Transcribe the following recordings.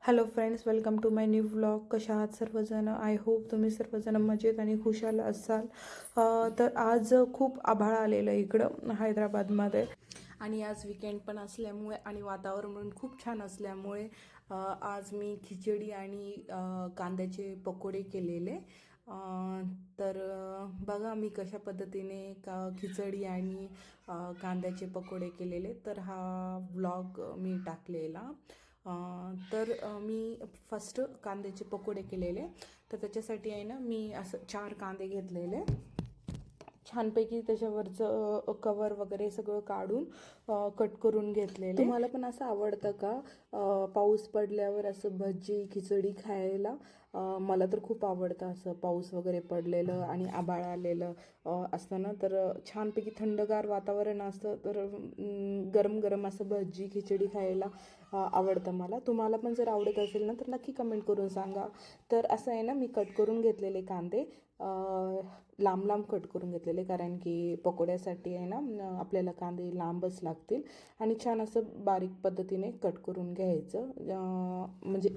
Hello friends, welcome to my new vlog. कशा आहात सर्वजण? आय होप तुम्ही सर्वजण मजेत आणि खुशाल असाल. तर आज खूप आभाळ आलेलं इकडं हैदराबादमध्ये आणि आज विकेंड पण असल्यामुळे आणि वातावरण खूप छान असल्यामुळे आज मी खिचडी आणि कांद्याचे पकोडे केलेले. तर बघा मी कशा पद्धतीने खिचडी आणि कांद्याचे पकोडे केलेले. तर हा व्लॉग मी टाकलेला. मी फर्स्ट कांद्याचे पकोडे केलेले. तर त्याच्यासाठी आहे ना मी असं 4 कांदे घेतलेले, छानपैकी त्याच्यावरचं कवर वगैरे सगळं काढून कट करून घेतलेले. तुम्हाला पण असं आवडतं का पाऊस पडल्यावर असं भजी खिचडी खायला? मला तर खूप आवडतं असं पाऊस वगैरे पडलेलं आणि आभाळ आलेलं असतं ना, तर छानपैकी थंडगार वातावरण असतं तर गरम गरम असं भजी खिचडी खायला आवडतं मला. तुम्हाला पण जर आवडत असेल ना तर नक्की कमेंट करून सांगा. तर असं आहे ना मी कट करून घेतलेले कांदे, लांब लांब कट करून घेतलेले, कारण की पकोड्यासाठी आहे ना आपल्याला कांदे लांबच लागतील आणि छान असं बारीक पद्धतीने कट करून घ्यायचं. म्हणजे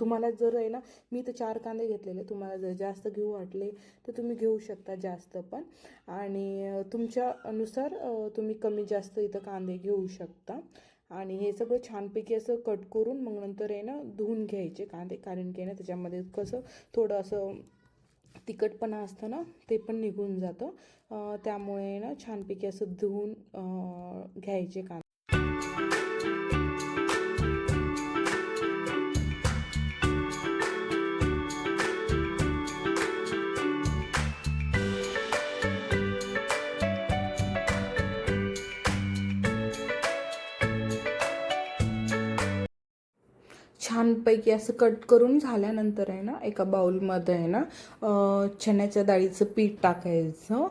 तुम्हाला जर आहे ना, मी तर 4 कांदे घेतलेले, तुम्हाला जर जास्त घेऊ वाटले तर तुम्ही घेऊ शकता जास्त पण, आणि तुमच्यानुसार तुम्ही कमी जास्त इथं कांदे घेऊ शकता. आणि हे सगळं छानपैकी असं कट करून मग नंतर आहे ना धुवून घ्यायचे कांदे, कारण की आहे ना त्याच्यामध्ये कसं थोडं असं तिखटपणा असतं ना, ते पण निघून जातं. त्यामुळे ना छानपैकी असं धुवून घ्यायचे कांदे. छानपैकी असं कट करून झाल्यानंतर आहे ना एका बाउलमध्ये आहे ना चण्याच्या डाळीचं पीठ टाकायचं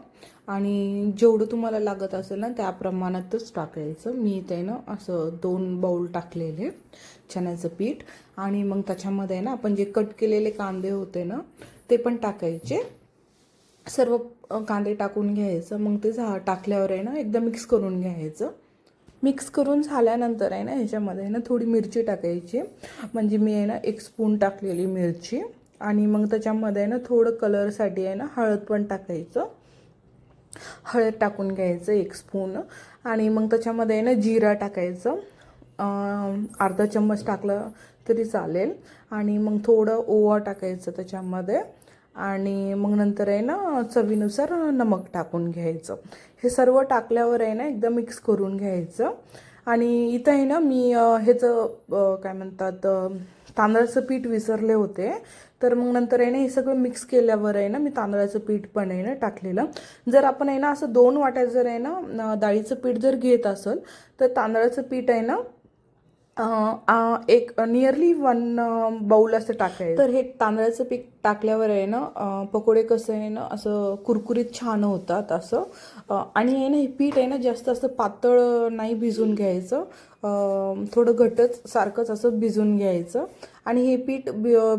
आणि जेवढं तुम्हाला लागत असेल ना त्या प्रमाणातच टाकायचं. मी ते ना असं 2 बाउल टाकलेले चण्याचं पीठ, आणि मग त्याच्यामध्ये आहे ना आपण जे कट केलेले कांदे होते ना ते पण टाकायचे. सर्व कांदे टाकून घ्यायचं. मग ते टाकल्यावर आहे ना एकदा मिक्स करून घ्यायचं. मिक्स करून झाल्यानंतर आहे ना ह्याच्यामध्ये आहे ना थोडी मिरची टाकायची. म्हणजे मी आहे ना 1 स्पून टाकलेली मिरची, आणि मग त्याच्यामध्ये आहे ना थोडं कलरसाठी आहे ना हळद पण टाकायचं. हळद टाकून घ्यायचं 1 स्पून, आणि मग त्याच्यामध्ये आहे ना जिरा टाकायचं. अर्धा चम्मच टाकलं तरी चालेल, आणि मग थोडं ओवा टाकायचं त्याच्यामध्ये, आणि मग नंतर आहे ना चवीनुसार नमक टाकून घ्यायचं. हे सर्व टाकल्यावर आहे ना एकदम मिक्स करून घ्यायचं. आणि इथं आहे ना मी ह्याचं काय म्हणतात तांदळाचं पीठ विसरले होते. तर मग नंतर आहे ना हे सगळं मिक्स केल्यावर आहे ना मी तांदळाचं पीठ पण आहे ना टाकलेलं. जर आपण आहे ना असं 2 वाट्या जर आहे ना डाळीचं पीठ जर घेत असेल तर तांदळाचं पीठ आहे ना एक नियरली 1 बाउल असं टाकायचं. तर हे तांदळाचं पीठ टाकल्यावर आहे ना पकोडे कसं आहे ना असं कुरकुरीत छान होतात असं. आणि आहे ना हे पीठ आहे ना जास्त असं पातळ नाही भिजून घ्यायचं, थोडं घटच सारखंच असं भिजून घ्यायचं. आणि हे पीठ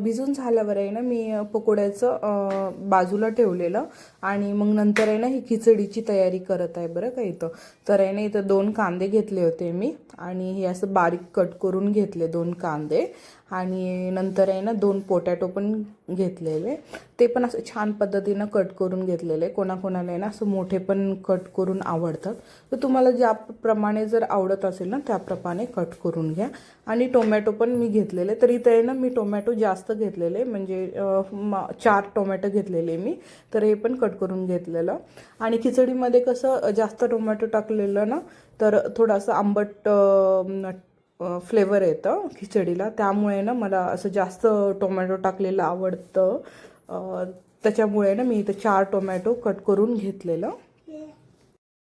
भिजून झाल्यावर आहे ना मी पकोड्याचं बाजूला ठेवलेलं, आणि मग नंतर आहे ना ही खिचडीची तयारी करत आहे बरं का इथं. तर आहे ना इथं 2 कांदे घेतले होते मी, आणि हे असं बारीक कट करून घेतले 2 कांदे, आणि नंतर आहे ना 2 पोटॅटो पण घेतलेले, ते पण असं छान पद्धतीनं कट करून घेतलेले. कोणाकोणाला आहे ना असं मोठे पण कट करून आवडतात, तर तुम्हाला ज्याप्रमाणे जर आवडत असेल ना त्याप्रमाणे कट करून घ्या. आणि टोमॅटो पण मी घेतलेले. तर इथं आहे ना मी टोमॅटो जास्त घेतलेले, म्हणजे 4 टोमॅटो घेतलेले मी, तर हे पण कट करून घेतलेलं. आणि खिचडीमध्ये कसं जास्त टोमॅटो टाकलेलं ना तर थोडंसं आंबट फ्लेवर येतं खिचडीला, त्यामुळे ना मला असं जास्त टोमॅटो टाकलेलं आवडतं. त्याच्यामुळे ना मी इथं 4 टोमॅटो कट करून घेतलेलं.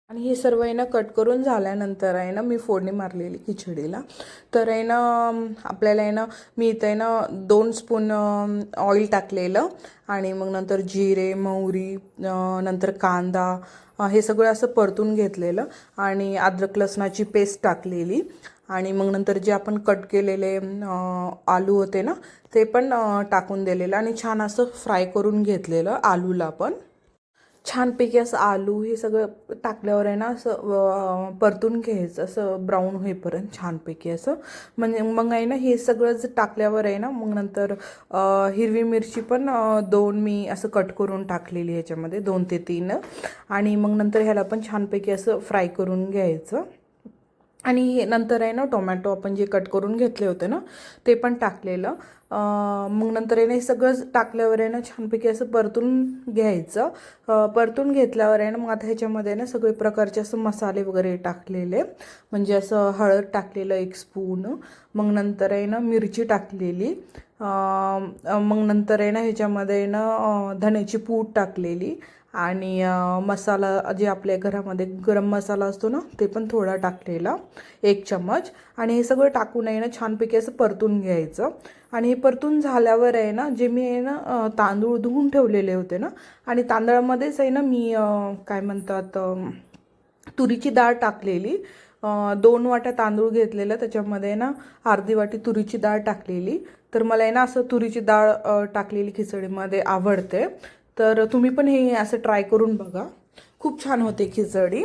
आणि हे सर्व आहे ना कट करून झाल्यानंतर आहे ना मी फोडणी मारलेली खिचडीला. तर आहे ना आपल्याला आहे ना मी इथं आहे ना 2 स्पून ऑइल टाकलेलं, आणि मग नंतर जिरे मोहरी नंतर कांदा हे सगळं असं परतून घेतलेलं, आणि अद्रक लसणाची पेस्ट टाकलेली, आणि मग नंतर जे आपण कट केलेले आलू होते ना ते पण टाकून दिलेलं, आणि छान असं फ्राय करून घेतलेलं आलूला पण. छानपैकी असं आलू हे सगळं टाकल्यावर आहे ना असं परतून घ्यायचं असं ब्राऊन होईपर्यंत छानपैकी असं. म्हणजे मग आहे ना हे सगळं टाकल्यावर आहे ना मग नंतर हिरवी मिरची पण 2 मी असं कट करून टाकलेली ह्याच्यामध्ये 2 ते 3. आणि मग नंतर ह्याला पण छानपैकी असं फ्राय करून घ्यायचं. आणि नंतर आहे ना टोमॅटो आपण जे कट करून घेतले होते ना ते पण टाकलेलं. मग नंतर आहे ना हे सगळं टाकल्यावर आहे ना छानपैकी असं परतून घ्यायचं. परतून घेतल्यावर आहे ना मग आता ह्याच्यामध्ये ना सगळे प्रकारचे असं मसाले वगैरे टाकलेले. म्हणजे असं हळद टाकलेलं 1 स्पून. मग नंतर आहे ना मिरची टाकलेली. मग नंतर आहे ना ह्याच्यामध्ये ना धण्याची पूड टाकलेली. आणि मसाला जे आपल्या घरामध्ये गरम मसाला असतो ना ते पण थोडा टाकलेला 1 चम्मच. आणि हे सगळं टाकून आहे ना छानपैकी असं परतून घ्यायचं. आणि हे परतून झाल्यावर आहे ना जे मी आहे ना तांदूळ धुवून ठेवलेले होते ना आणि तांदळामध्येच आहे ना मी काय म्हणतात तुरीची डाळ टाकलेली. 2 वाट्या तांदूळ घेतलेलं त्याच्यामध्ये ना अर्धी वाटी तुरीची डाळ टाकलेली. तर मला आहे ना असं तुरीची डाळ टाकलेली खिचडीमध्ये आवडते. तर तुम्ही पण हे असं ट्राय करून बघा, खूप छान होते खिचडी.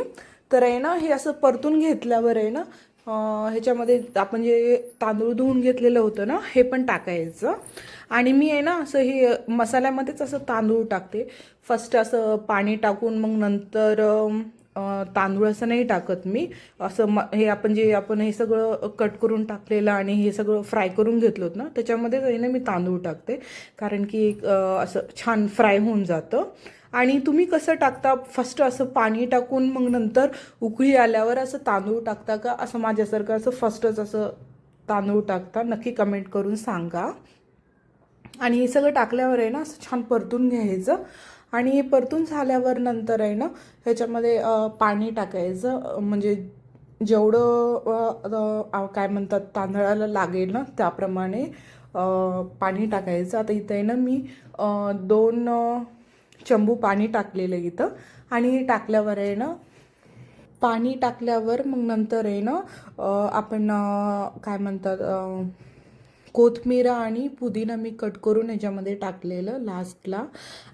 तर आहे ना हे असं परतून घेतल्यावर आहे ना ह्याच्यामध्ये आपण जे तांदूळ धुवून घेतलेलं होतं ना हे पण टाकायचं. आणि मी आहे ना असं हे मसाल्यामध्येच असं तांदूळ टाकते. फर्स्ट असं पाणी टाकून मग नंतर तांदूळ असं नाही टाकत मी. असं हे आपण हे सगळं कट करून टाकलेलं आणि हे सगळं फ्राय करून घेतलं होतं ना त्याच्यामध्येच आहे ना मी तांदूळ टाकते. कारण की असं छान फ्राय होऊन जातं. आणि तुम्ही कसं टाकता, फर्स्ट असं पाणी टाकून मग नंतर उकळी आल्यावर असं तांदूळ टाकता का, असं माझ्यासारखं असं फर्स्टच असं तांदूळ टाकता? नक्की कमेंट करून सांगा. आणि हे सगळं टाकल्यावर आहे ना असं छान परतून घ्यायचं. आणि हे परतून झाल्यावर नंतर आहे ना ह्याच्यामध्ये पाणी टाकायचं. म्हणजे जेवढं काय म्हणतात तांदळाला लागेल ना त्याप्रमाणे पाणी टाकायचं. आता इथं आहे ना मी 2 चंबू पाणी टाकलेलं इथं. आणि हे टाकल्यावर आहे ना पाणी टाकल्यावर मग नंतर आहे ना आपण काय म्हणतात कोथिंबीर आणि पुदिना मी कट करून ह्याच्यामध्ये टाकलेलं लास्टला.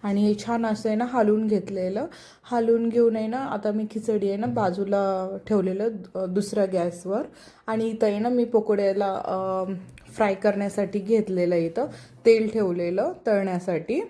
आणि हे छान असं आहे ना हलवून घेतलेलं. हलवून घेऊन आहे ना आता मी खिचडी आहे ना बाजूला ठेवलेलं दुसऱ्या गॅसवर. आणि इथं आहे ना मी पकोड्याला फ्राय करण्यासाठी घेतलेलं इथं तेल ठेवलेलं तळण्यासाठी.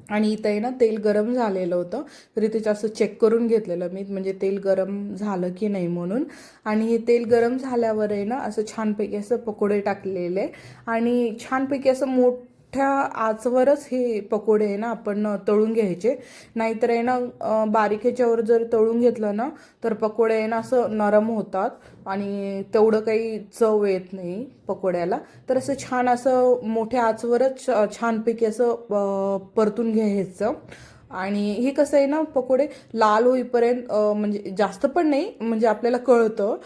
आणि इथं आहे ना तेल गरम झालेलं होतं तरी ते असं चेक करून घेतलेलं मी, म्हणजे तेल गरम झालं की नाही म्हणून. आणि हे तेल गरम झाल्यावर आहे ना असं छानपैकी असं पकोडे टाकलेले. आणि छानपैकी असं मोठ्या आचवरच हे पकोडे आहे ना आपण तळून घ्यायचे. नाहीतर आहे ना बारीक ह्याच्यावर जर तळून घेतलं ना तर पकोडे आहे ना असं नरम होतात आणि तेवढं काही चव येत नाही पकोड्याला. तर असं छान असं मोठ्या आचवरच छानपैकी असं परतून घ्यायचं. आणि हे कसं आहे ना पकोडे लाल होईपर्यंत म्हणजे जास्त पण नाही, म्हणजे आपल्याला कळतं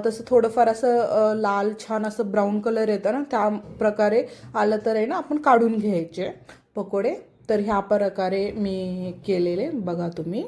तसं थोडंफार असं लाल छान असं ब्राऊन कलर येतं ना त्या प्रकारे आलं तर आहे ना आपण काढून घ्यायचे पकोडे. तर ह्या प्रकारे मी केलेले बघा तुम्ही.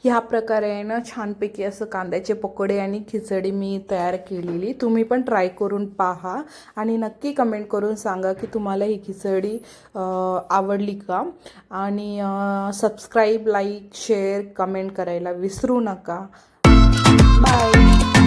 ह्या प्रकारे आहे ना छानपैकी असं कांद्याचे पकोडे आणि खिचडी मी तयार केलेली. तुम्ही पण ट्राय करून पहा आणि नक्की कमेंट करून सांगा की तुम्हाला ही खिचडी आवडली का. आणि सबस्क्राईब, लाईक, शेअर, कमेंट करायला विसरू नका. बाय.